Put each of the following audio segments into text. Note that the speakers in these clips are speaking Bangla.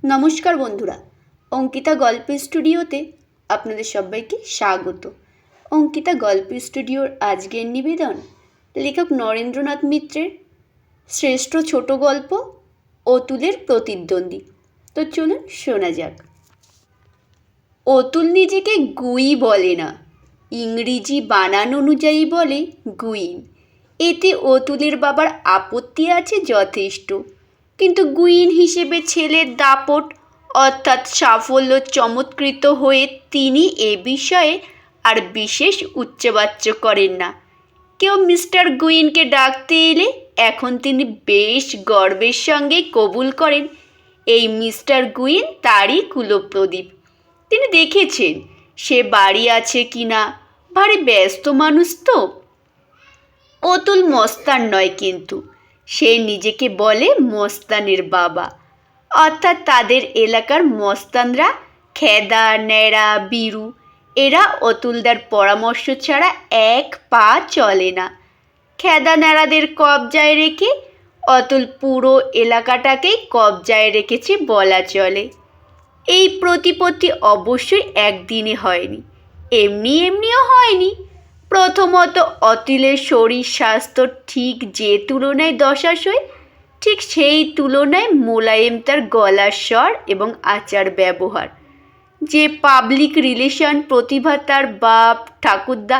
নমস্কার বন্ধুরা, অঙ্কিতা গল্প স্টুডিওতে আপনাদের সবাইকে স্বাগত। অঙ্কিতা গল্প স্টুডিওর আজকের নিবেদন লেখক নরেন্দ্রনাথ মিত্রের শ্রেষ্ঠ ছোট গল্প অতুলের প্রতিদ্বন্দ্বী। তো চলুন শোনা যাক। অতুল নিজেকে গুই বলে না, ইংরেজি বানান অনুযায়ী বলে গুইন। এতে অতুলের বাবার আপত্তি আছে যথেষ্ট, কিন্তু গুইন হিসেবে ছেলের দাপট অর্থাৎ সাফল্য চমৎকৃত হয়ে তিনি এ বিষয়ে আর বিশেষ উচ্চবাচ্য করেন না। কেউ মিস্টার গুইনকে ডাকতে এলে এখন তিনি বেশ গর্বের সঙ্গে কবুল করেন এই মিস্টার গুইন তারই কুলপ্রদীপ। তিনি দেখেছেন সে বাড়ি আছে কি না, ভারী ব্যস্ত মানুষ তো। অতুল মস্তান নয়, কিন্তু সে নিজেকে বলে মস্তানের বাবা, অর্থাৎ তাদের এলাকার মস্তানরা খেদা, ন্যাড়া, বীরু এরা অতুলদার পরামর্শ ছাড়া এক পা চলে না। খেদা ন্যাড়াদের কবজায় রেখে অতুল পুরো এলাকাটাকেই কবজায় রেখেছে বলা চলে। এই প্রতিপত্তি অবশ্যই একদিনে হয়নি, এমনিও হয়নি। প্রথমত অতুলের শরীর স্বাস্থ্য ঠিক যে তুলনায় দশাশয়, ঠিক সেই তুলনায় মোলায়েম তার গলার স্বর এবং আচার ব্যবহার। যে পাবলিক রিলেশন প্রতিভা তার বাপ ঠাকুরদা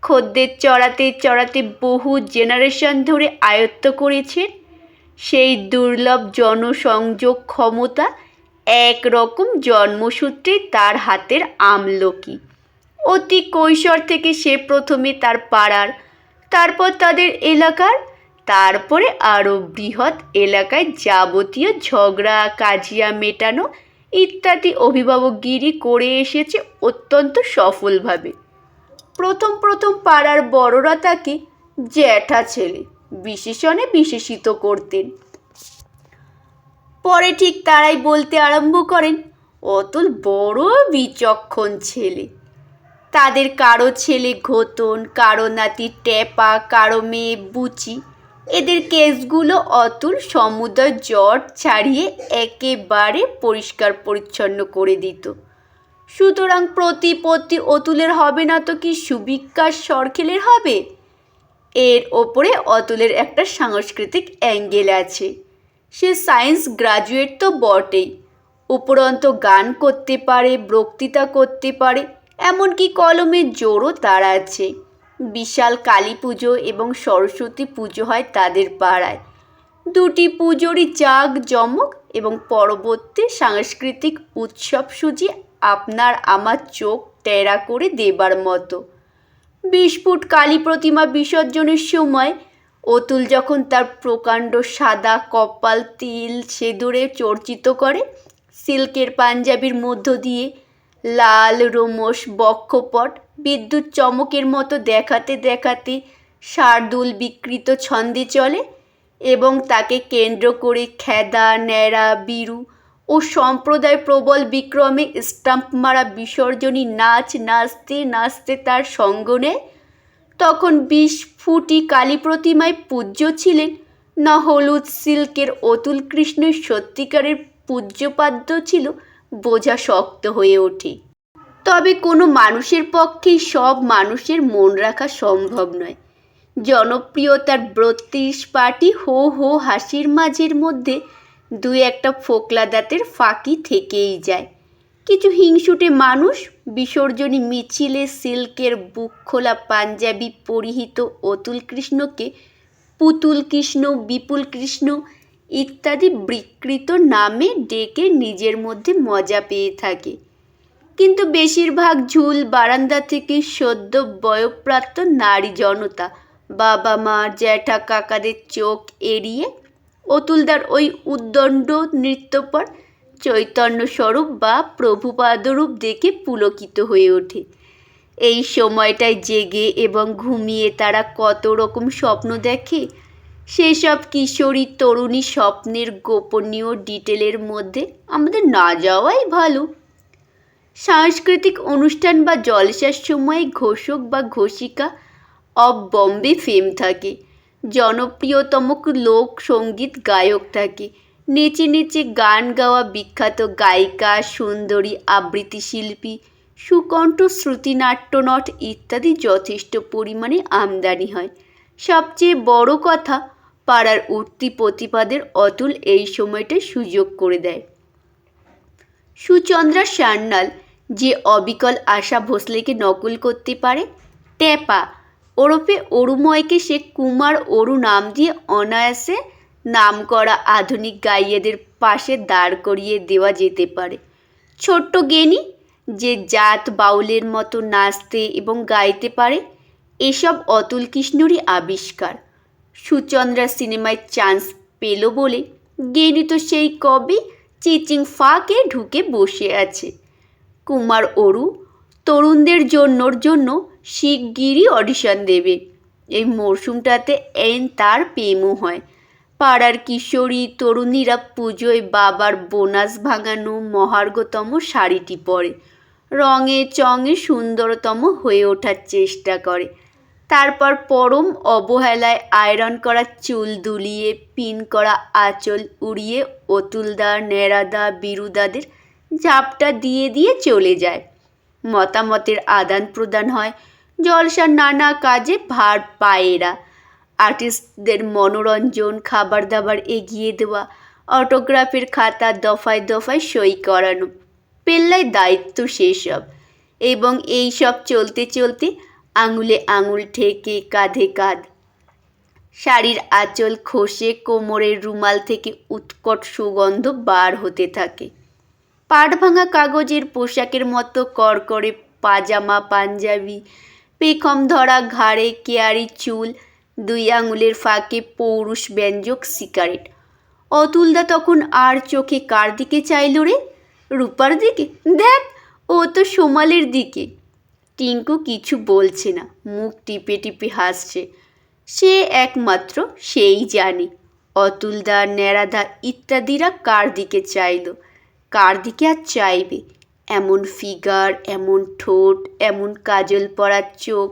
খদ্দের চড়াতে চড়াতে বহু জেনারেশন ধরে আয়ত্ত করেছেন, সেই দুর্লভ জনসংযোগ ক্ষমতা একরকম জন্মসূত্রে তার হাতের আমলকি। অতি কৈশোর থেকে সে প্রথমে তার পাড়ার, তারপর তাদের এলাকার, তারপরে আরও বৃহৎ এলাকায় যাবতীয় ঝগড়া কাজিয়া মেটানো ইত্যাদি অভিভাবকগিরি করে এসেছে অত্যন্ত সফলভাবে। প্রথম পাড়ার বড়রা তাকে জ্যাঠা ছেলে বিশেষণে বিশেষিত করতেন। পরে ঠিক তারাই বলতে আরম্ভ করেন, অতুল বড় বিচক্ষণ ছেলে। তাদের কারো ছেলে ঘোতন, কারো নাতি টেপা, কারো মেয়ে বুচি। এদের কেসগুলো অতুল সমুদয় জট ছাড়িয়ে একেবারে পরিষ্কার পরিচ্ছন্ন করে দিত। সুতরাং প্রতিপত্তি অতুলের হবে না তো কি সুবিকাশ সরখেলের হবে? এর ওপরে অতুলের একটা সাংস্কৃতিক অ্যাঙ্গেল আছে। সে সায়েন্স গ্রাজুয়েট তো বটেই, উপরন্ত গান করতে পারে, বক্তৃতা করতে পারে, এমনকি কলমের জোরও তার আছে। বিশাল কালী পুজো এবং সরস্বতী পুজো হয় তাদের পাড়ায়। দুটি পুজোরই জাঁকজমক এবং পরবর্তী সাংস্কৃতিক উৎসব সুজি আপনার আমার চোখ টেরা করে দেবার মতো। 20 ফুট কালী প্রতিমা বিসর্জনের সময় অতুল যখন তার প্রকাণ্ড সাদা কপাল তিল সেঁদুরে চর্চিত করে, সিল্কের পাঞ্জাবির মধ্য দিয়ে লাল রোমস বক্ষপট বিদ্যুৎ চমকের মতো দেখাতে দেখাতে শার্দুল বিকৃত ছন্দে চলে, এবং তাকে কেন্দ্র করে খেদা, ন্যাড়া, বীরু ও সম্প্রদায় প্রবল বিক্রমে স্টাম্প মারা বিসর্জনী নাচ নাচতে নাচতে তার সঙ্গ নেয়, তখন 20 ফুটি কালী প্রতিমায় পূজ্য ছিলেন না হলুদ সিল্কের অতুল কৃষ্ণের সত্যিকারের পূজ্যপাদ্য ছিল বোঝা শক্ত হয়ে ওঠে। তবে কোনো মানুষের পক্ষেই সব মানুষের মন রাখা সম্ভব নয়। জনপ্রিয়তার 32 পার্টি হো হো হাসির মাঝের মধ্যে দুই একটা ফোকলা দাঁতের ফাঁকি থেকেই যায়। কিছু হিংসুটে মানুষ বিসর্জনী মিছিলে সিল্কের বুক খোলা পাঞ্জাবি পরিহিত অতুল কৃষ্ণকে পুতুল কৃষ্ণ, বিপুল কৃষ্ণ ইত্যাদি বিকৃত নামে ডেকে নিজের মধ্যে মজা পেয়ে থাকে। কিন্তু বেশিরভাগ ঝুল বারান্দা থেকে সদ্য বয়ঃপ্রাপ্ত নারী জনতা, বাবা মা জ্যাঠা কাকাদের চোখ এড়িয়ে অতুলদার ওই উদ্দণ্ড নৃত্যপর চৈতন্যস্বরূপ বা প্রভুপাদরূপ দেখে পুলকিত হয়ে ওঠে। এই সময়টায় জেগে এবং ঘুমিয়ে তারা কত রকম স্বপ্ন দেখে, সেসব কিশোরী তরুণী স্বপ্নের গোপনীয় ডিটেলের মধ্যে আমাদের না যাওয়াই ভালো। সাংস্কৃতিক অনুষ্ঠান বা জলসার সময় ঘোষক বা ঘোষিকা অব বম্বে ফেম থাকে, জনপ্রিয়তম লোক সঙ্গীত গায়ক থাকে, নেচে নেচে গান গাওয়া বিখ্যাত গায়িকা, সুন্দরী, আবৃত্তি শিল্পী, সুকণ্ঠ, শ্রুতিনাট্যনট ইত্যাদি যথেষ্ট পরিমাণে আমদানি হয়। সবচেয়ে বড় কথা, পাড়ার উঠতি প্রতিপাদের অতুল এই সময়টা সুযোগ করে দেয়। সুচন্দ্রা সান্যাল যে অবিকল আশা ভোসলেকে নকল করতে পারে, ট্যাপা ওরফে অরুময়কে সে কুমার অরু নাম দিয়ে অনায়াসে নাম করা আধুনিক গাইয়েদের পাশে দাঁড় করিয়ে দেওয়া যেতে পারে। ছোট্ট গেনি যে জাত বাউলের মতো নাচতে এবং গাইতে পারে, এসব অতুল কৃষ্ণরই আবিষ্কার। সুচন্দ্রা সিনেমায় চান্স পেল বলে গেনি তো সেই কবে চিচিং ফাঁকে ঢুকে বসে আছে। কুমার অরু তরুণদের জন্য শিগগিরই অডিশন দেবে। এই মরশুমটাতে তার প্রেমও হয়। পাড়ার কিশোরী তরুণীরা পুজোয় বাবার বোনাস ভাঙানো মহার্ঘতম শাড়িটি পরে রঙে চঙে সুন্দরতম হয়ে ওঠার চেষ্টা করে। তারপর পরম অবহেলায় আয়রন করা চুল দুলিয়ে, পিন করা আঁচল উড়িয়ে অতুলদা, ন্যাড়াদা, বিরুদাদের ঝাপটা দিয়ে দিয়ে চলে যায়। মতামতের আদান প্রদান হয়, জলসার নানা কাজে ভার পায় এরা। আর্টিস্টদের মনোরঞ্জন, খাবার দাবার এগিয়ে দেওয়া, অটোগ্রাফের খাতা দফায় দফায় সই করানো, পেল্লায় দায়িত্ব সেসব। এবং এই সব চলতে চলতে আঙুলে আঙুল ঠেকে কাঁধে কাঁধ, শাড়ির আঁচল খসে কোমরের রুমাল থেকে উৎকট সুগন্ধ বার হতে থাকে। পাট ভাঙা কাগজের পোশাকের মতো করকরে পাজামা পাঞ্জাবি, পেখম ধরা ঘাড়ে কেয়ারি চুল, 2 আঙুলের ফাঁকে পৌরুষ ব্যঞ্জক সিগারেট। অতুলদা তখন আর চোখে কার দিকে চাইল রে? রূপার দিকে? দেখ, ও তো সোমালের দিকে। টিঙ্কু কিছু বলছে না, মুখ টিপে টিপে হাসছে। সে একমাত্র সেই জানে অতুলদা, ন্যাড়াদা ইত্যাদিরা কার দিকে চাইল, কার দিকে আর চাইবে। এমন ফিগার, এমন ঠোঁট, এমন কাজল পরা চোখ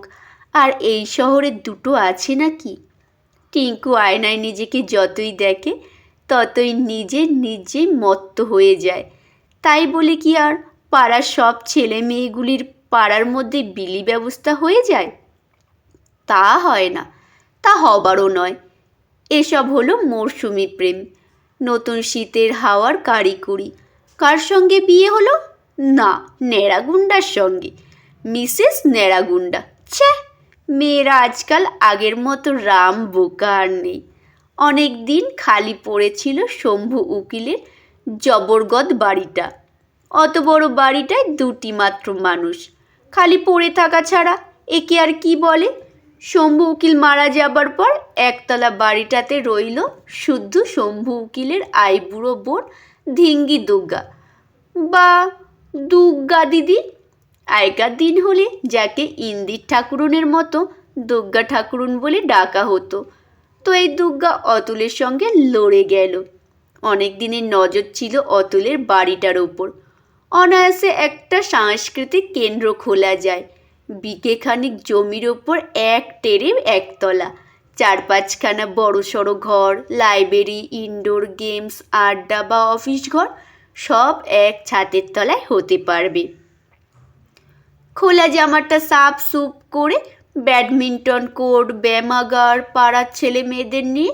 আর এই শহরে দুটো আছে নাকি? টিঙ্কু আয়নায় নিজেকে যতই দেখে ততই নিজে মত্ত হয়ে যায়। তাই বলে কি আর পাড়ার সব ছেলে মেয়েগুলির পাড়ার মধ্যে বিলি ব্যবস্থা হয়ে যায়? তা হয় না, তা হবারও নয়। এসব হলো মরশুমি প্রেম, নতুন শীতের হাওয়ার কারিকুরি। কার সঙ্গে বিয়ে হলো? না, ন্যাড়াগুন্ডার সঙ্গে। মিসেস ন্যাড়াগুন্ডা। ছ্যা, মেয়েরা আজকাল আগের মতো রাম বোকা আর নেই। অনেক দিন খালি পড়েছিল শম্ভু উকিলের জবরগদ বাড়িটা। অত বড় বাড়িটায় 2টি মাত্র মানুষ, খালি পড়ে থাকা ছাড়া একে আর কি বলে? শম্ভু উকিল মারা যাবার পর একতলা বাড়িটাতে রইল শুদ্ধ শম্ভু উকিলের আইবুড়ো বোন ধিঙ্গি দুগ্গা বা দুগ্গা দিদি। আগেকার দিন হলে যাকে ইন্দির ঠাকুরনের মতো দুগ্গা ঠাকুরন বলে ডাকা হতো। তো এই দুগ্গা অতুলের সঙ্গে লড়ে গেল। অনেক দিনের নজর ছিল অতুলের বাড়িটার ওপর। অনায়াসে একটা সাংস্কৃতিক কেন্দ্র খোলা যায়। বিঘেখানিক জমির ওপর এক টেরে একতলা, 4-5খানা বড়সড় ঘর, লাইব্রেরি, ইনডোর গেমস, আড্ডা বা অফিস ঘর সব এক ছাদের তলায় হতে পারবে। খোলা জামাটা সাফ সুপ করে ব্যাডমিন্টন কোর্ট, ব্যায়ামাগার, পাড়ার ছেলে মেয়েদের নিয়ে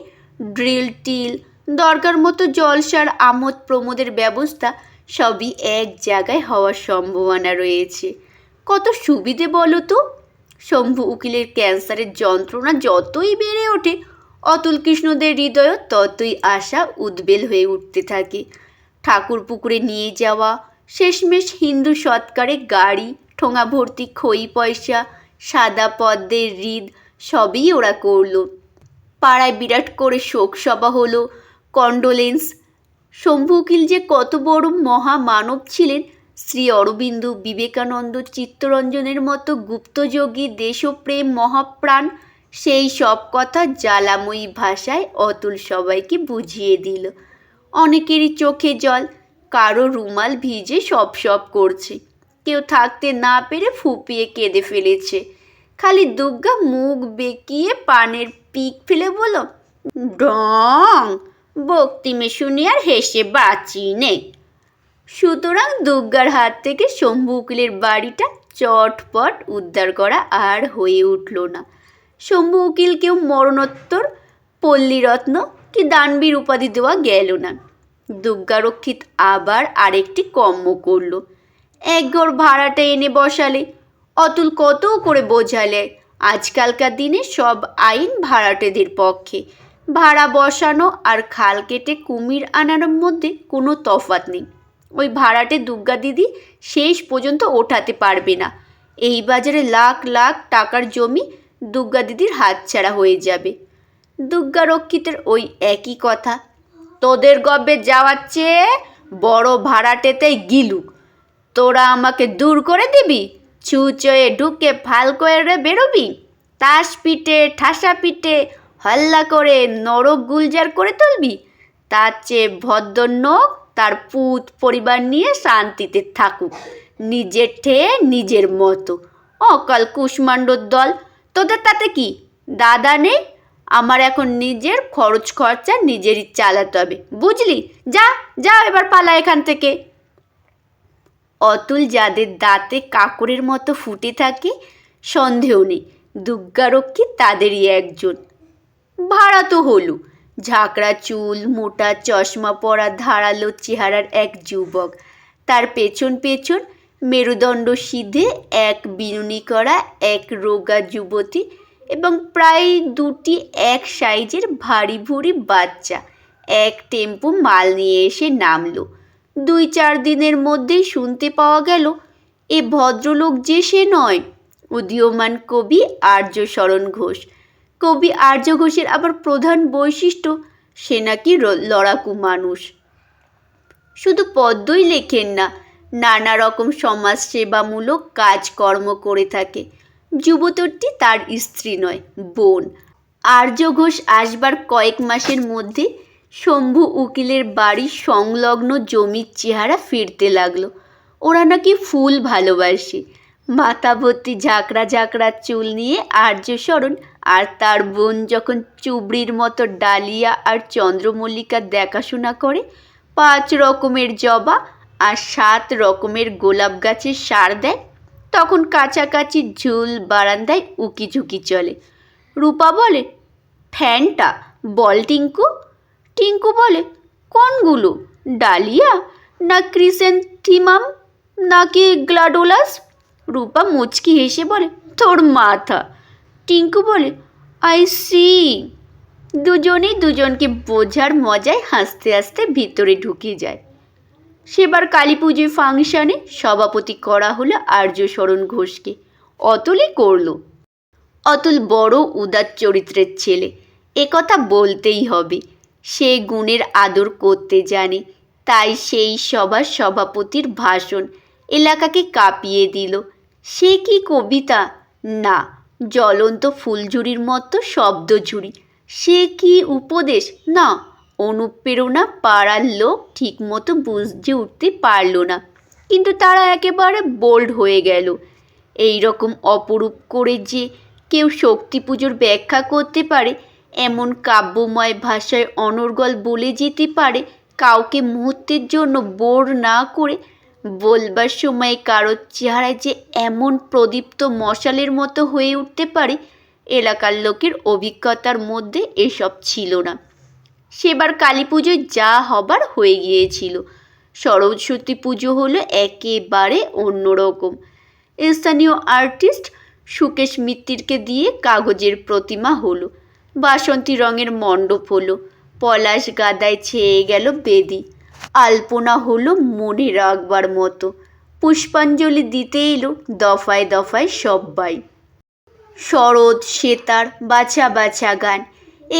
ড্রিল টিল, দরকার মতো জলসার আমোদ প্রমোদের ব্যবস্থা সবই এক জায়গায় হওয়ার সম্ভাবনা রয়েছে। কত সুবিধে বলো তো! শম্ভু উকিলের ক্যান্সারের যন্ত্রণা যতই বেড়ে ওঠে, অতুল কৃষ্ণদের হৃদয়ও ততই আশা উদ্বেল হয়ে উঠতে থাকে। ঠাকুর পুকুরে নিয়ে যাওয়া, শেষমেশ হিন্দু সৎকারে গাড়ি, ঠোঙা ভর্তি খই পয়সা, সাদা পদ্মের হৃদ সবই ওরা করল। পাড়ায় বিরাট করে শোকসভা হলো, কন্ডোলেন্স। শম্ভু উকিল যে কত বড় মহামানব ছিলেন, শ্রী অরবিন্দ, বিবেকানন্দ, চিত্তরঞ্জনের মতো গুপ্তযোগী, দেশপ্রেম, মহাপ্রাণ, সেই সব কথা জ্বালাময়ী ভাষায় অতুল সবাইকে বুঝিয়ে দিল। অনেকেরই চোখে জল, কারো রুমাল ভিজে সপ করছে, কেউ থাকতে না পেরে ফুপিয়ে কেঁদে ফেলেছে। খালি দুগ্গা মুখ বেঁকিয়ে পানের পিক ফেলে বলল, ডং, বক্তিমে শুনে আর হেসে বাঁচি নেই। সুতরাং দুর্গার হাত থেকে শম্ভু উকিলের বাড়িটা চটপট উদ্ধার করা আর হয়ে উঠল না। শম্ভু উকিলকেও মরণোত্তর পল্লীরত্ন কি দানবীর উপাধি দেওয়া গেল না। দুর্গারক্ষিত আবার আরেকটি কর্ম করল। এক ঘর ভাড়াটা এনে বসালে। অতুল কত করে বোঝালে, আজকালকার দিনে সব আইন ভাড়াটেদের পক্ষে। ভাড়া বসানো আর খাল কেটে কুমির আনার মধ্যে কোনো তফাৎ নেই। ওই ভাড়াটে দুর্গা দিদি শেষ পর্যন্ত ওঠাতে পারবে না। এই বাজারে লাখ লাখ টাকার জমি দুর্গা দিদির হাতছাড়া হয়ে যাবে। দুর্গারক্ষিতের ওই একই কথা, তোদের গব্বে যাওয়ার চেয়ে বড় ভাড়াটেতেই গিলুক। তোরা আমাকে দূর করে দিবি, ছুঁচয়ে ঢুকে ফাল করে বেরোবি, তাস পিটে ঠাসা পিটে হল্লা করে নরক গুলজার করে তুলবি। তার চেয়ে ভদ্রনোক তার পুত পরিবার নিয়ে শান্তিতে থাকুক, নিজের ঠেয়ে নিজের মতো। অকাল কুষ্মাণ্ডর দল, তোদের তাতে কি? দাদা নেই, আমার এখন নিজের খরচ খরচা নিজেরই চালাতে হবে, বুঝলি? যা যা এবার পালা এখান থেকে। অতুল যাদের দাঁতে কাকরের মতো ফুটে থাকে সন্দেহ নেই দুর্গারক্ষী তাদেরই একজন। ভাড়া তো হলো। ঝাঁকড়া চুল, মোটা চশমা পরা ধারালো চেহারার এক যুবক, তার পেছন পেছন মেরুদণ্ড সিধে এক বিনুনি করা এক রোগা যুবতী এবং প্রায় দুটি এক সাইজের ভারী ভুরি বাচ্চা এক টেম্পো মাল নিয়ে এসে নামলো। 2-4 দিনের মধ্যেই শুনতে পাওয়া গেল এ ভদ্রলোক যে সে নয়, উদীয়মান কবি আর্য শরণ ঘোষ। কবি আর্য ঘোষের আবার প্রধান বৈশিষ্ট্য সে নাকি লড়াকু মানুষ। শুধু পদ্যই লেখেন না, নানা রকম সমাজসেবামূলক কাজকর্ম করে থাকে। যুবতী তার স্ত্রী নয়, বোন। আর্য ঘোষ আসবার কয়েক মাসের মধ্যে শম্ভু উকিলের বাড়ির সংলগ্ন জমির চেহারা ফিরতে লাগলো। ওরা নাকি ফুল ভালোবাসে। মাথা ভর্তি ঝাঁকড়া ঝাঁকড়া চুল নিয়ে আর্যশরণ আর তার বোন যখন চুবড়ির মতো ডালিয়া আর চন্দ্রমল্লিকার দেখাশোনা করে, 5 রকমের জবা আর 7 রকমের গোলাপ গাছের সার দেয়, তখন কাছাকাছি ঝুল বারান্দায় উকিঝুঁকি চলে। রূপা বলে, ফ্যানটা বল টিঙ্কু। টিঙ্কু বলে, কোনগুলো? ডালিয়া না ক্রিসেন্থিমাম নাকি গ্লাডোলাস? রূপা মুচকি হেসে বলে, তোর মাথা। টিঙ্কু বলে, আই সি। দুজনেই দুজনকে বোঝার মজায় হাসতে হাসতে ভিতরে ঢুকে যায়। সেবার কালী পুজোর ফাংশানে সভাপতি করা হলো আর্য শরণ ঘোষকে। অতুলই করল। অতুল বড় উদার চরিত্রের ছেলে, একথা বলতেই হবে। সে গুণের আদর করতে জানে, তাই সেই সভার সভাপতির ভাষণ এলাকাকে কাঁপিয়ে দিল। সে কি কবিতা না, জ্বলন্ত ফুলঝুরির মতো শব্দঝুরি। সে কি উপদেশ না, অনুপ্রেরণা। পাড়ার লোক ঠিকমতো বুঝে উঠতে পারল না, কিন্তু তারা একেবারে বোল্ড হয়ে গেল। এই রকম অপরূপ করে যে কেউ শক্তি পুজোর ব্যাখ্যা করতে পারে, এমন কাব্যময় ভাষায় অনর্গল বলে যেতে পারে, কাউকে মুহূর্তের জন্য বোর না করে, বলবার সময় কারোর চেহারায় যে এমন প্রদীপ্ত মশালের মতো হয়ে উঠতে পারে, এলাকার লোকের অভিজ্ঞতার মধ্যে এসব ছিল না। সেবার কালী পুজোয় যা হবার হয়ে গিয়েছিল। সরস্বতী পুজো হলো একেবারে অন্যরকম। স্থানীয় আর্টিস্ট সুকেশ মিত্তিরকে দিয়ে কাগজের প্রতিমা হলো, বাসন্তী রঙের মণ্ডপ হলো, পলাশ গাদায় ছেয়ে গেল বেদি, আলপনা হলো মনে রাখবার মতো, পুষ্পাঞ্জলি দিতে এলো দফায় দফায় সব্বাই। শরৎ সেতার বাছা বাছা গান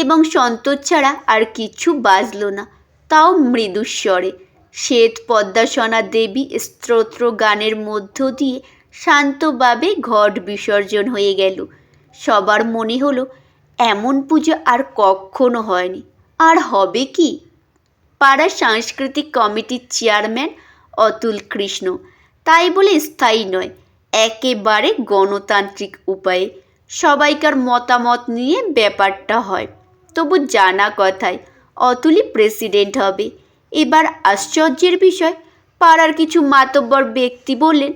এবং সন্তোষ ছাড়া আর কিছু বাজল না, তাও মৃদুস্বরে। শ্বেত পদ্মাসনা দেবী স্তোত্র গানের মধ্য দিয়ে শান্তভাবে ঘট বিসর্জন হয়ে গেল। সবার মনে হলো এমন পুজো আর কখনো হয়নি, আর হবে কি? পাড়ার সাংস্কৃতিক কমিটির চেয়ারম্যান অতুল কৃষ্ণ, তাই বলে স্থায়ী নয়, একেবারে গণতান্ত্রিক উপায়ে সবাইকার মতামত নিয়ে ব্যাপারটা হয়। তবু জানা কথায় অতুলই প্রেসিডেন্ট হবে। এবার আশ্চর্যের বিষয়, পাড়ার কিছু মাতব্বর ব্যক্তি বললেন,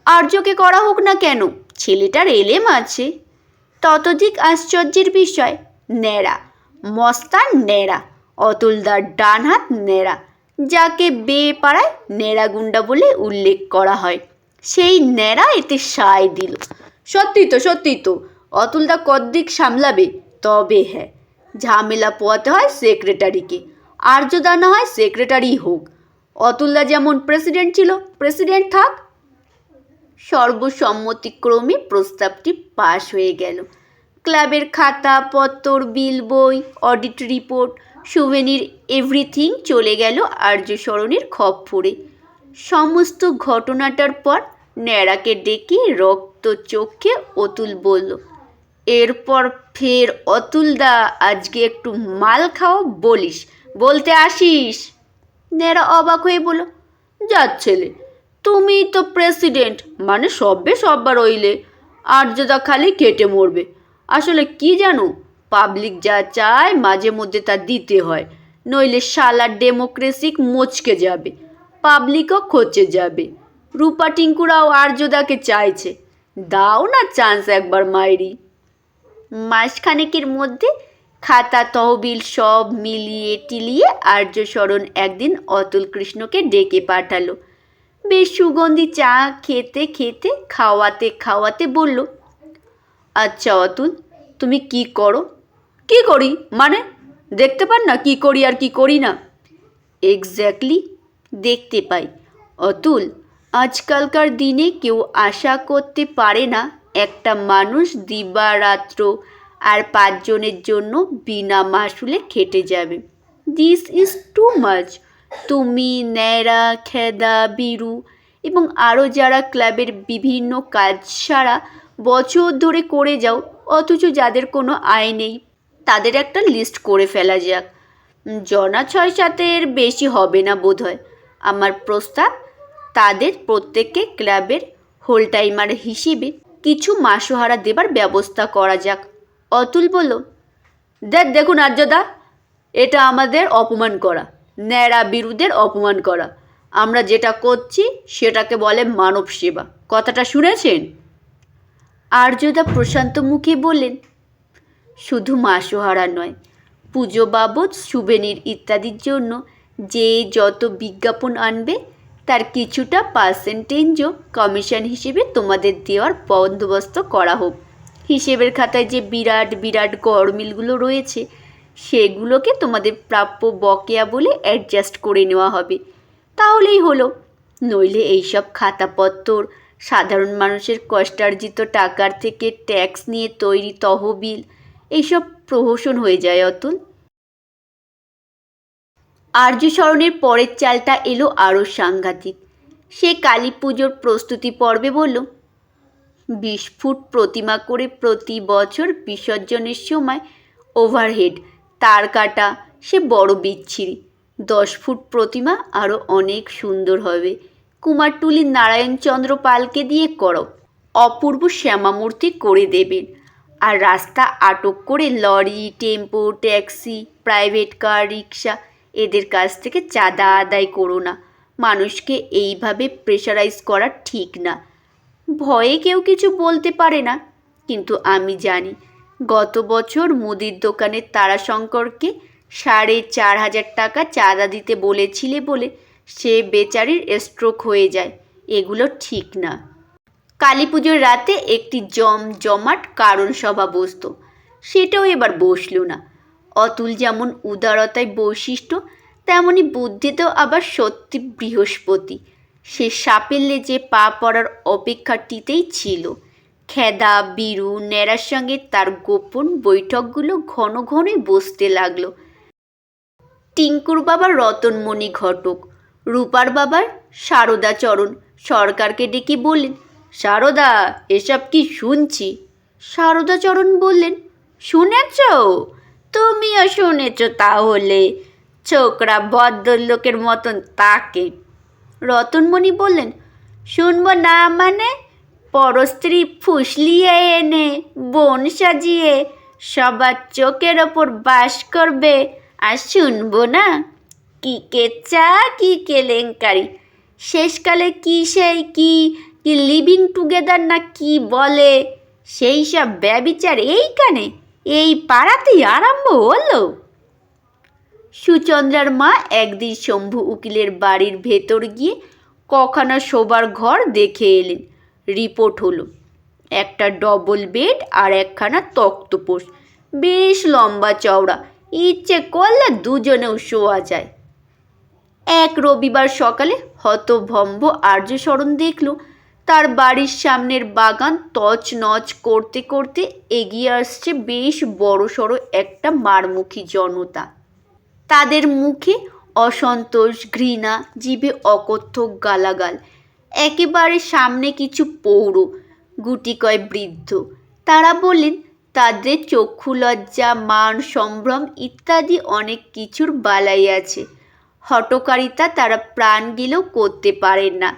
আর্যকে করা হোক না কেন, ছেলেটার এলেম আছে। ততোধিক আশ্চর্যের বিষয়, ন্যাড়া, মস্তান ন্যাড়া, অতুলদার ডান হাত ন্যাড়া, যাকে বেপাড়ায় ন্যাড়া গুন্ডা বলে উল্লেখ করা হয়, সেই ন্যাড়া এতে সায় দিল। সত্যি তো অতুলদা কদ্দিক সামলাবে, তবে হ্যাঁ, ঝামেলা পোয়াতে হয় সেক্রেটারিকে, আর্যদা না হয় সেক্রেটারি হোক। অতুলদা যেমন প্রেসিডেন্ট ছিল, প্রেসিডেন্ট থাক। সর্বসম্মতিক্রমে প্রস্তাবটি পাশ হয়ে গেল। ক্লাবের খাতা পত্তর, বিল, বই, অডিট রিপোর্ট, সুভেনির এভরিথিং চলে গেল আর্যসরণের খপ্পরে। সমস্ত ঘটনাটার পর ন্যাড়াকে ডেকে রক্ত চোখে অতুল বলল, এরপর ফের অতুলদা আজকে একটু মাল খাও বলিস, বলতে আসিস। ন্যাড়া অবাক হয়ে বলল, যার ছেলে, তুমিই তো প্রেসিডেন্ট, মানে সব্বে সব্বার রইলে, আর্যদা খালি কেটে মরবে। আসলে কি জানো, পাবলিক যা চায় মাঝে মধ্যে তা দিতে হয়, নইলে শালার ডেমোক্রেসি মচকে যাবে, পাবলিকও খচে যাবে। রূপা টিঙ্কুরাও আর্যদাকে চাইছে, দাও না চান্স একবার মাইরি। মাসখানেকের মধ্যে খাতা তহবিল সব মিলিয়ে টিলিয়ে আর্যসরণ একদিন অতুল কৃষ্ণকে ডেকে পাঠালো। বেশ সুগন্ধি চা খেতে খেতে খাওয়াতে খাওয়াতে বলল, আচ্ছা অতুল, তুমি কি করো? কি করি মানে, দেখতে পান না কি করি আর কি করি না? এক্স্যাক্টলি, দেখতে পাই। অতুল, আজকালকার দিনে কেউ আশা করতে পারে না একটা মানুষ দিবারাত্র আর 5 জনের জন্য বিনা মাসুলে খেটে যাবে। This is too much. তুমি, ন্যাড়া, খেদা, বীরু এবং আরও যারা ক্লাবের বিভিন্ন কাজ সারা বছর ধরে করে যাও, অথচ যাদের কোনো আয় নেই, তাদের একটা লিস্ট করে ফেলা যাক। জনা 6-7-এর বেশি হবে না বোধ হয়। আমার প্রস্তাব, তাদের প্রত্যেককে ক্লাবের হোল টাইমার হিসেবে কিছু মাসোহারা দেবার ব্যবস্থা করা যাক। অতুল বলল, দেখুন আর্যদা, এটা আমাদের অপমান করা, ন্যাড়া বিরুদের অপমান করা। আমরা যেটা করছি সেটাকে বলে মানব সেবা, কথাটা শুনেছেন? আর্যদা প্রশান্ত মুখে বললেন, শুধু মাসোহারা নয়, পুজো বাবদ, সুভেনির ইত্যাদির জন্য যে যত বিজ্ঞাপন আনবে তার কিছুটা পার্সেন্টেজও কমিশন হিসেবে তোমাদের দেওয়ার বন্দোবস্ত করা হোক। হিসেবের খাতায় যে বিরাট বিরাট গড়মিলগুলো রয়েছে সেগুলোকে তোমাদের প্রাপ্য বকেয়া বলে অ্যাডজাস্ট করে নেওয়া হবে, তাহলেই হলো। নইলে এইসব খাতাপত্তর, সাধারণ মানুষের কষ্টার্জিত টাকার থেকে ট্যাক্স নিয়ে তৈরি তহবিল, এইসব প্রহসন হয়ে যায় অতুল। আর্যসরণের পরের চালটা এলো আরও সাংঘাতিক। সে কালী পুজোর প্রস্তুতি পর্বে বলল, 20 ফুট প্রতিমা করে প্রতি বছর বিসর্জনের সময় ওভারহেড তার কাটা, সে বড় বিচ্ছিরি। 10 ফুট প্রতিমা আরও অনেক সুন্দর হবে, কুমারটুলি নারায়ণচন্দ্র পালকে দিয়ে করো, অপূর্ব শ্যামামূর্তি করে দেবেন। আর রাস্তা আটক করে lorry, tempo, taxi, private car, রিক্সা এদের কাছ থেকে চাঁদা আদায় করো না। মানুষকে এইভাবে প্রেশারাইজ করা ঠিক না। ভয়ে কেউ কিছু বলতে পারে না, কিন্তু আমি জানি গত বছর মুদির দোকানের তারাশঙ্করকে 4,500 টাকা চাঁদা দিতে বলেছিলে বলে সে বেচারির স্ট্রোক হয়ে যায়। এগুলো ঠিক না। কালী পুজোর রাতে একটি জমজমাট কারণ সভা বসত, সেটাও এবার বসল না। অতুল যেমন উদারতায় বৈশিষ্ট্য, তেমনি বুদ্ধিতেও আবার সত্যি বৃহস্পতি। সে সাপের লেজে পা পড়ার অপেক্ষাটিতেই ছিল। খেদা, বীরু, ন্যাড়ার সঙ্গে তার গোপন বৈঠকগুলো ঘন ঘনই বসতে লাগলো। টিঙ্কুর বাবার রতনমণি ঘটক, রূপার বাবার সারদাচরণ সরকারকে ডেকে বললেন, সারদা, এসব কি শুনছি? সারদাচরণ বললেন, শুনেছ? তুমিও শুনেছ তাহলে? ছোকরা ভদ্রলোকের মতন তাকে। রতনমণি বললেন, শুনবো না মানে? পরস্ত্রী ফুসলিয়ে এনে বন সাজিয়ে সবার চোখের ওপর বাস করবে, আর শুনবো না? কি কেচ্চা, কি কেলেঙ্কারি, শেষকালে কি সেই কি কি লিভিং টুগেদার না কি বলে, সেই সব ব্যভিচার এইখানে এই পাড়াতেই আরম্ভ হলো। সুচন্দ্রার মা একদিন শম্ভু উকিলের বাড়ির ভেতর গিয়ে কখানা শোবার ঘর দেখে এলেন। রিপোর্ট হলো একটা ডবল বেড আর একখানা তক্তপোষ, বেশ লম্বা চওড়া, ইচ্ছে করলে দুজনেও শোয়া যায়। এক রবিবার সকালে হতভম্ব আর্যশরণ দেখল তার বাড়ির সামনের বাগান তছনছ করতে করতে এগিয়ে আসছে বেশ বড়সড় একটা মারমুখী জনতা। তাদের মুখে অসন্তোষ, ঘৃণা, জিভে অকথ্য গালাগাল। একেবারে সামনে কিছু পৌর, গুটিকয় বৃদ্ধ। তারা বললেন তাদের চক্ষু লজ্জা, মান সম্ভ্রম ইত্যাদি অনেক কিছুর বালাই আছে। হঠকারিতা তারা প্রাণ গেলেও করতে পারেন না।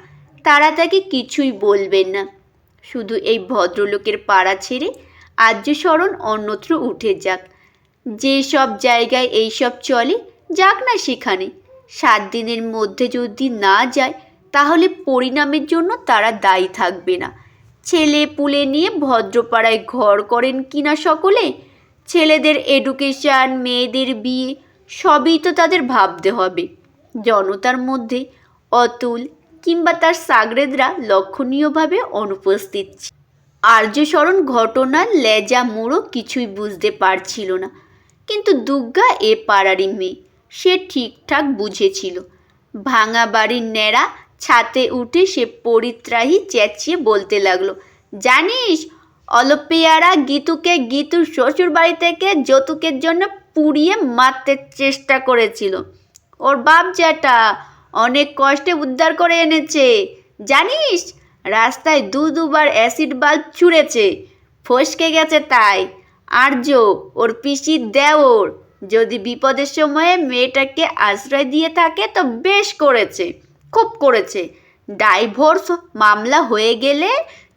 তারা তাকে কিছুই বলবেন না। শুধু এই ভদ্রলোকের পাড়া ছেড়ে আর্যশরণ অন্যত্র উঠে যাক। যে সব জায়গায় এইসব চলে, যাক না সেখানে। 7 দিনের মধ্যে যদি না যায় তাহলে পরিণামের জন্য তারা দায়ী থাকবে না। ছেলে পুলে নিয়ে ভদ্রপাড়ায় ঘর করেন কিনা সকলে, ছেলেদের এডুকেশান, মেয়েদের বিয়ে সবই তো তাদের ভাবতে হবে। জনতার মধ্যে অতুল কিংবা তার সাগরেদরা লক্ষণীয়ভাবে অনুপস্থিত। আর্যশরণ ঘটনার লেজা মুড়ো কিছুই বুঝতে পারছিল না, কিন্তু দুর্গা এ পাড়ারই মেয়ে, সে ঠিকঠাক বুঝেছিল। ভাঙা বাড়ির ন্যাড়া ছাতে উঠে সে পরিত্রাহী চেঁচিয়ে বলতে লাগলো, জানিস অলপেয়ারা গীতুর শ্বশুর বাড়ি থেকে যৌতুকের জন্য পুড়িয়ে মারতে চেষ্টা করেছিল। ওর বাপ জ্যাঠা অনেক কষ্টে উদ্ধার করে এনেছে। জানিস রাস্তায় দুবার অ্যাসিড বাল্ব ছুঁড়েছে, ফসকে গেছে তাই। আর্য ওর পিসির দেওর, যদি বিপদের সময়ে মেয়েটাকে আশ্রয় দিয়ে থাকে তো বেশ করেছে, খুব করেছে। ডাইভোর্স মামলা হয়ে গেলে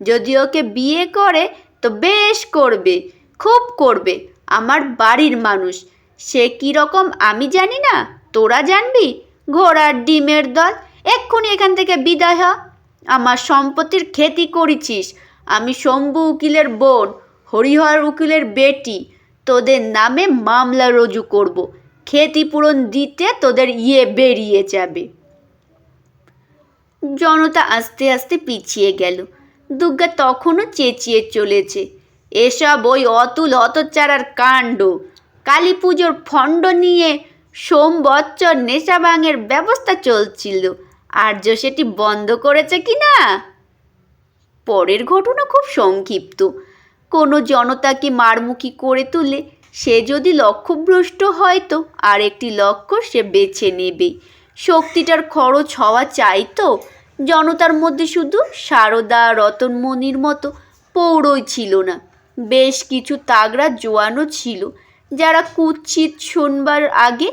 যদি ওকে বিয়ে করে তো বেশ করবে, খুব করবে। আমার বাড়ির মানুষ, সে কীরকম আমি জানি না, তোরা জানবি? ঘোড়ার ডিমের দল, এক্ষুনি এখান থেকে বিদায় হ। আমার সম্পত্তির ক্ষতি করেছিস। আমি শম্ভু উকিলের বোন, হরিহর উকিলের বেটি, তোদের নামে মামলা রুজু করব। ক্ষতিপূরণ দিতে তোদের বেরিয়ে যাবে। জনতা আস্তে আস্তে পিছিয়ে গেল। দুর্গা তখনও চেঁচিয়ে চলেছে, এসব ওই অতুল হতচ্ছাড়ার কাণ্ড। কালী পুজোর ফণ্ড নিয়ে সোমবৎসর নেশা ভাঙের ব্যবস্থা চলছিল, আর্য সেটি বন্ধ করেছে কি না? পরের ঘটনা খুব সংক্ষিপ্ত। কোনো জনতাকে মারমুখী করে তুলে সে যদি লক্ষ্যভ্রষ্ট হয় তো আরেকটি লক্ষ্য সে বেছে নেবে। শক্তিটার খরচ হওয়া চাই তো। জনতার মধ্যে শুধু সারদা, রতনমণির মতো পৌরই ছিল না, বেশ কিছু তাগড়া জোয়ানও ছিল যারা কুৎসিত শুনবার আগে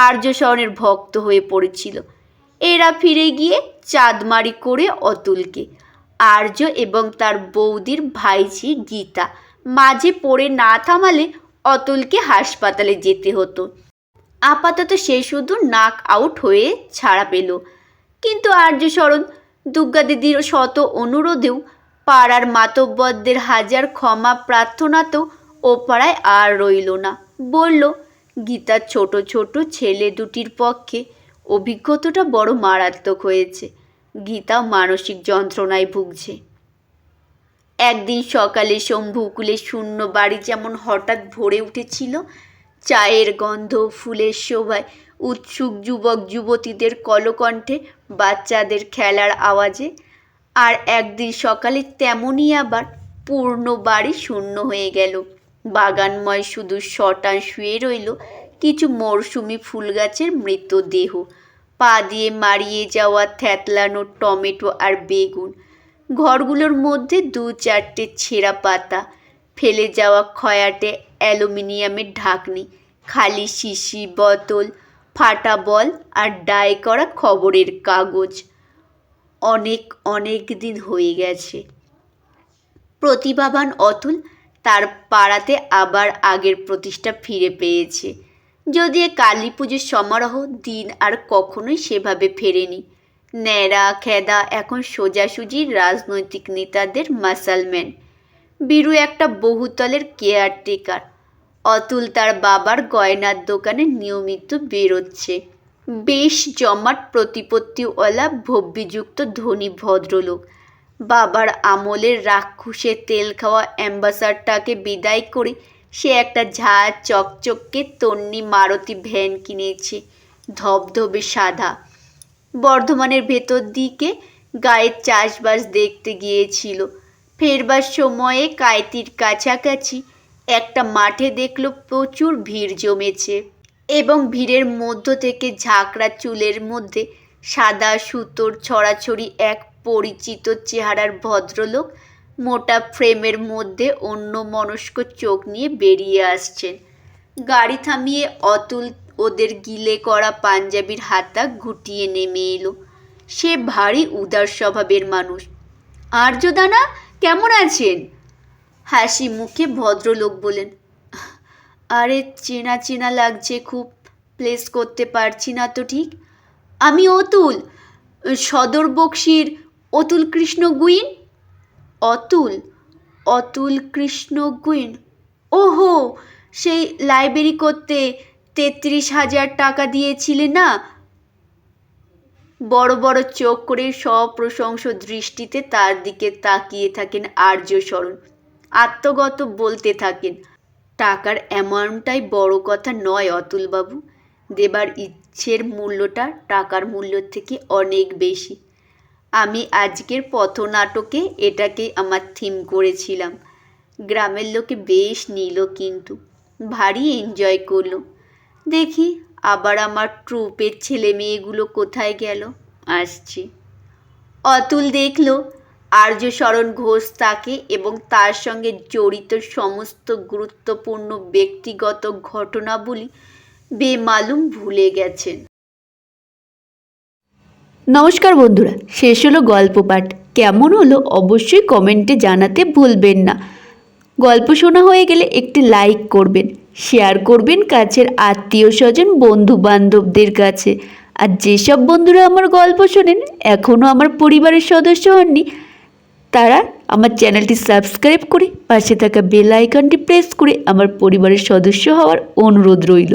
আর্যশরণের ভক্ত হয়ে পড়েছিল। এরা ফিরে গিয়ে চাঁদমারি করে অতুলকে, আর্য এবং তার বৌদির ভাইঝি গীতা মাঝে পড়ে না থামালে অতুলকে হাসপাতালে যেতে হতো। আপাতত সে শুধু নাক আউট হয়ে ছাড়া পেল। কিন্তু আর্যশরণ দুর্গা দিদির শত অনুরোধেও, পাড়ার মাতব্বরদের হাজার ক্ষমা প্রার্থনাতেও ও পাড়ায় আর রইল না। বলল, গীতার ছোট ছোট ছেলে দুটির পক্ষে অভিজ্ঞতাটা বড় মারাত্মক হয়েছে। গীতাও মানসিক যন্ত্রণায় ভুগছে। একদিন সকালে শম্ভু উকিলের শূন্য বাড়ি যেমন হঠাৎ ভরে উঠেছিল চায়ের গন্ধ, ফুলের শোভায়, উৎসুক যুবক যুবতীদের কলকণ্ঠে, বাচ্চাদের খেলার আওয়াজে, আর একদিন সকালে তেমনই আবার পূর্ণ বাড়ি শূন্য হয়ে গেল। বাগানময় শুধু শটান শুয়ে রইল কিছু মরশুমি ফুল গাছের মৃতদেহ, পা দিয়ে মারিয়ে যাওয়া থ্যাতলানো টমেটো আর বেগুন। ঘরগুলোর মধ্যে 2-4টে ছেঁড়া পাতা, ফেলে যাওয়া খয়াটে অ্যালুমিনিয়ামের ঢাকনি, খালি শিশি বোতল, ফাটা বল আর ডাই করা খবরের কাগজ। অনেক অনেক দিন হয়ে গেছে। প্রতিভাবান অতুল তার পাড়াতে আবার আগের প্রতিষ্ঠা ফিরে পেয়েছে। যদিও কালী পুজোর সমারোহ দিন আর কখনোই সেভাবে ফেরেনি। ন্যাড়া খেদা এখন সোজাসুজি রাজনৈতিক নেতাদের মাসালম্যান। বীরু একটা বহুতলের কেয়ারটেকার। অতুল তার বাবার গয়নার দোকানে নিয়মিত বেরোচ্ছে। বেশ জমাট প্রতিপত্তিওয়ালা ভব্যযুক্ত ধনী ভদ্রলোক। বাবার আমলের রাক্ষসে তেল খাওয়া অ্যাম্বাসাডারটাকে বিদায় করে সে একটা ঝাঁ চকচকে তন্নি মারুতি ভ্যান কিনেছে, ধবধবে সাদা। বর্ধমানের ভেতর দিকে গায়ের চাষবাস দেখতে গিয়েছিল। ফেরবার সময়ে কায়তির কাছাকাছি একটা মাঠে দেখল প্রচুর ভিড় জমেছে এবং ভিড়ের মধ্য থেকে ঝাঁকড়া চুলের মধ্যে সাদা সুতোর ছড়াছড়ি এক পরিচিত চেহারার ভদ্রলোক মোটা ফ্রেমের মধ্যে অন্যমনস্ক চোখ নিয়ে বেরিয়ে আসছেন। গাড়ি থামিয়ে অতুল ওদের গিলে করা পাঞ্জাবির হাতা গুটিয়ে নেমে এলো। সে ভারী উদার স্বভাবের মানুষ। আর্যদানা, কেমন আছেন? হাসি মুখে ভদ্রলোক বলেন, আরে চেনা চেনা লাগছে খুব, প্লেস করতে পারছি না তো ঠিক। আমি অতুল, সদর বক্সির অতুল কৃষ্ণ গুইন। অতুল? অতুল কৃষ্ণ গুইন? ওহো, সেই লাইব্রেরি করতে 33,000 টাকা দিয়েছিলে না? বড় বড় চোখ করে সপ্রশংস দৃষ্টিতে তার দিকে তাকিয়ে থাকেন আর্যশরণ। আত্মগত বলতে থাকেন, টাকার অ্যামাউন্টটাই বড় কথা নয় অতুলবাবু, দেবার ইচ্ছের মূল্যটা টাকার মূল্যর থেকে অনেক বেশি। আমি আজকের পথনাটকে এটাকেই আমার থিম করেছিলাম। গ্রামের লোকে বেশ নিল, কিন্তু ভারী এনজয় করলো। দেখি আবার আমার ট্রুপের ছেলে মেয়েগুলো কোথায় গেল। আসছি। অতুল দেখল আর্যশরণ ঘোষ তাকে এবং তার সঙ্গে জড়িত সমস্ত গুরুত্বপূর্ণ ব্যক্তিগত ঘটনাবলী বেমালুম ভুলে গেছেন। নমস্কার বন্ধুরা, শেষ হলো গল্প পাঠ। কেমন হলো অবশ্যই কমেন্টে জানাতে ভুলবেন না। গল্প শোনা হয়ে গেলে একটি লাইক করবেন, শেয়ার করবেন কাছের আত্মীয় স্বজন বন্ধু বান্ধবদের কাছে। আর যেসব বন্ধুরা আমার গল্প শোনেন এখনও আমার পরিবারের সদস্য হননি, তারা আমার চ্যানেলটি সাবস্ক্রাইব করে পাশে থাকা বেল আইকনটি প্রেস করে আমার পরিবারের সদস্য হওয়ার অনুরোধ রইল।